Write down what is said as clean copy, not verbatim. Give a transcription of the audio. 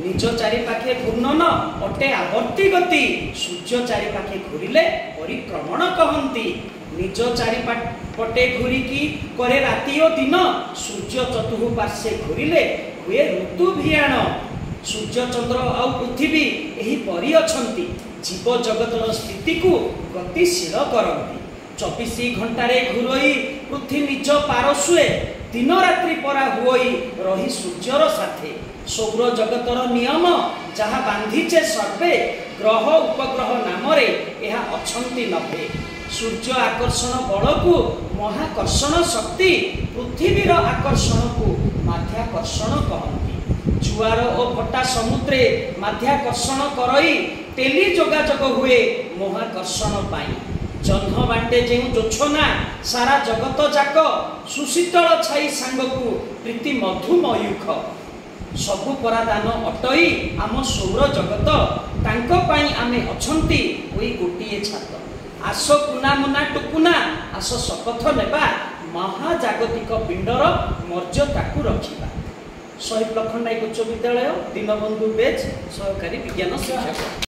निज चारिपाखे घूर्णन अटे आवर्ती गति सूर्य चारिपाखे घूरिले परिक्रमण कहती निज चारिपटे घूरिकी करे राति और दिन सूर्य चतुर्पार्श्वे घूरिले हुए ऋतु भियाण सूर्य चंद्र आ पृथ्वी यही परी अछंती जीव जगतर स्थिति को गतिशील करती 24 घंटे घुरई पृथ्वी निज पारस्वे दिन रात्रि परा हुई रही सूर्यर साथे सौर जगतर नियम जहाँ बांधीचे सर्वे ग्रह उपग्रह नाम अछंती नभे सूर्य आकर्षण बल को महाकर्षण शक्ति पृथ्वीर आकर्षण को माध्याकर्षण कहती जुआर और भट्टा समुद्रे माध्याकर्षण करई टेली जोगाजोग हुए महाकर्षण पाई जह्न बांटे जो जोछना सारा जगत जाक सुशीतल छाई सांग को प्रीति मधुमयूख सबु परादान अटई आम सौर जगत तांको पाई आमे अछंती ओई गोटिए छात आस कुना मुना टुकुना आस शपथ नेबा महाजागतिक पिंडर मर्यादा को रखिबा शहीद लखननायक उच्च विद्यालय दीनबंधु बेच सहकारी विज्ञान शिक्षक।